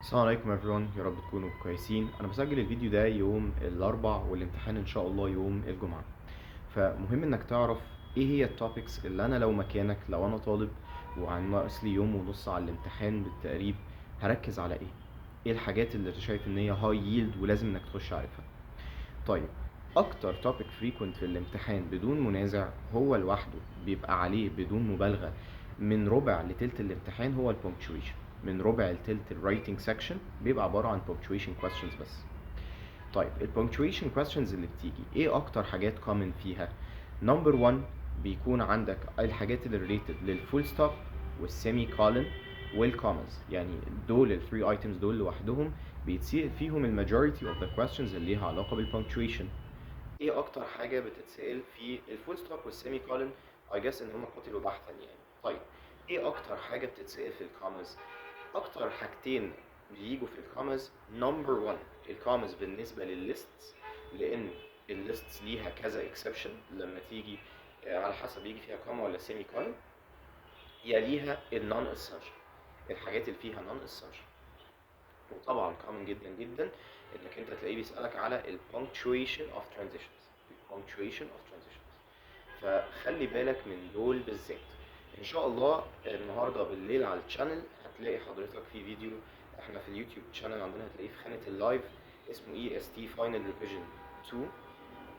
السلام عليكم everyone، يا رب تكونوا كويسين. انا بسجل الفيديو ده يوم الاربع والامتحان ان شاء الله يوم الجمعة. فمهم انك تعرف ايه هي التوبكس اللي انا لو مكانك، لو انا طالب وعن ناقص لي يوم ونص على الامتحان بالتقريب، هركز على ايه الحاجات اللي شايف ان هي هاي ييلد ولازم انك تخش عارفها. طيب، اكتر توبيك فريكوينت في الامتحان بدون منازع هو لوحده بيبقى عليه بدون مبالغة من ربع لتلت الامتحان هو البونكتويشن. من ربع لتلت الرايتنج سيكشن بيبقى عبارة عن punctuation questions بس. طيب، البونكتويشن questions اللي بتيجي ايه اكتر حاجات common فيها؟ نمبر 1 بيكون عندك الحاجات اللي related للفول ستوب والسيمي كولن والكوماز، يعني دول الثري ايتمز دول لوحدهم بيتسأل فيهم الماجوريتي اوف ذا questions اللي ليها علاقة بالبونكتويشن. ايه اكتر حاجة بتتسأل في الفول ستوب والسيمي كولن؟ I guess ان هم قتلوا بحثا يعني. طيب، ايه اكتر حاجة بتتسأل في الكوماز؟ اكتر حاجتين بيجوا في الكوماز، نمبر 1 الكوماز بالنسبة للليستس، لان الليستس ليها كذا اكسبشن لما تيجي على حسب يجي فيها كوما ولا سيمي كولن. يليها النون اسنشال، الحاجات اللي فيها نون اسنشال. وطبعا كومن جدا جدا انك انت تلاقيه بيسألك على punctuation of transitions. punctuation of transitions، فخلي بالك من دول بالذات. ان شاء الله النهارده بالليل على الشانل هتلاقي حضرتك في فيديو، احنا في اليوتيوب شانل عندنا هتلاقيه في خانة اللايف، اسمه EST Final Revision 2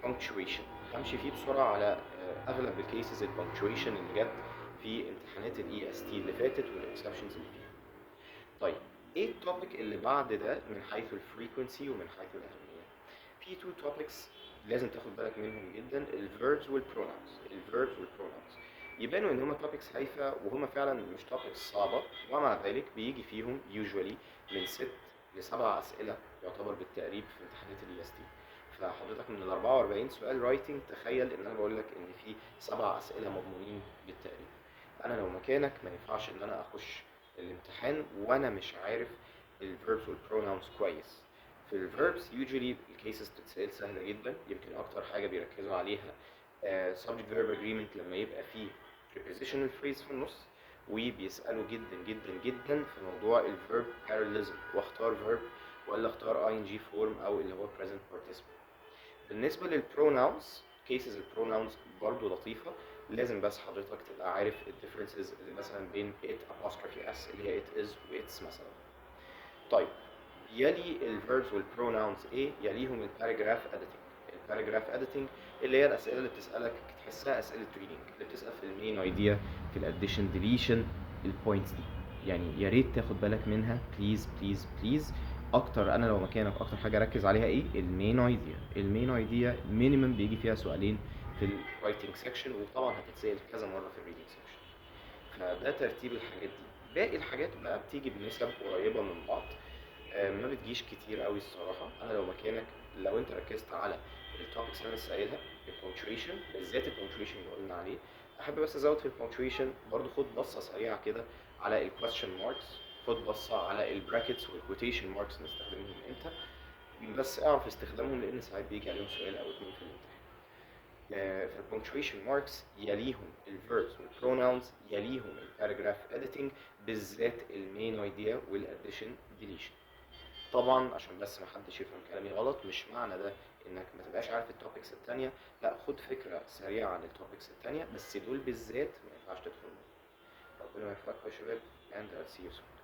punctuation. همشي فيه بسرعة على اغلب الكيسز البنكتويشن اللي جت في امتحانات ال EST اللي فاتت والاكسبشنز اللي فيها. طيب، ايه التوبيك اللي بعد ده من حيث الفريكونسي ومن حيث الاهميه؟ في تو توبكس لازم تاخد بالك منهم جدا، الفيربز والبرونونز. الفيربز والبرونونز يبانوا ان هما توبكس هايفه، وهما فعلا مش توبكس صعبه، ومع ذلك بيجي فيهم يوجوالي من 6 ل7 اسئله يعتبر بالتقريب في امتحانات الاي اس تي. فحضرتك من ال 44 سؤال رايتنج، تخيل ان انا بقول لك ان في 7 اسئله مضمونين بالتقريب. انا لو مكانك ما ينفعش ان انا اخش الامتحان وانا مش عارف الفيربس والبرونونز كويس. في الفيربس usually الكيسز بتتسأل سهلة جدا، يمكن اكتر حاجة بيركزوا عليها subject verb agreement لما يبقى فيه prepositional phrase في النص، وبيسألوا جدا جدا جدا في موضوع الفيرب parallelism، واختار verb ولا اختار ing form او اللي هو present participle. بالنسبة للبروناونز، كيسز البروناونز برضو لطيفة، لازم بس حضرتك تبقى عارف الديفرنسز اللي مثلا بين it apostrophe s اللي هي it is و its مثلا. طيب، يلي الفيربس والبروناونز ايه؟ يليهم الباراجراف اديتنج. الباراجراف اديتنج اللي هي الاسئله اللي بتسالك تحسها اسئله ريدنج، اللي بتسال في المين ايديا، في الاديشن ديليشن، البوينتس دي. يعني يا ريت تاخد بالك منها، بليز بليز بليز. اكتر انا لو مكانك اكتر حاجه اركز عليها ايه؟ المين ايديا. المين ايديا مينيمم بيجي فيها سؤالين في الرايتنج سيكشن، وطبعا هتتسال كذا مره في الريدنج سيكشن. فده ترتيب الحاجات دي. باقي الحاجات بقى بتيجي بنسب قريبه من بعض، ما بتجيش كتير قوي الصراحه. انا لو مكانك، لو انت ركزت على التوبكس اللي انا لسه قايلها، البونكتويشن بالذات، البونكتويشن اللي قلنا عليه، احب بس ازود في البونكتويشن برضو، خد بصه سريعه كده على الكويستشن ماركس، خد بصه على البراكتس والكوتيشن ماركس نستخدمهم امتى، بس اعرف استخدامهم لان ساعات بيجي عليهم سؤال او اتنين في الامتحان. في البونكتويشن ماركس يليهم الفيربس والبروناونز، يليهم الباراجراف اديتنج، بالذات المين ايديا والاديشن ديليشن. طبعا عشان بس ما حدش يفهم كلامي غلط، مش معنى ده انك ما تبقاش عارف التوبكس التانية، لا، خد فكرة سريعة عن التوبكس التانية، بس دول بالذات ما ينفعش تدخل. ربنا يوفقكم يا شباب، and I'll see you soon.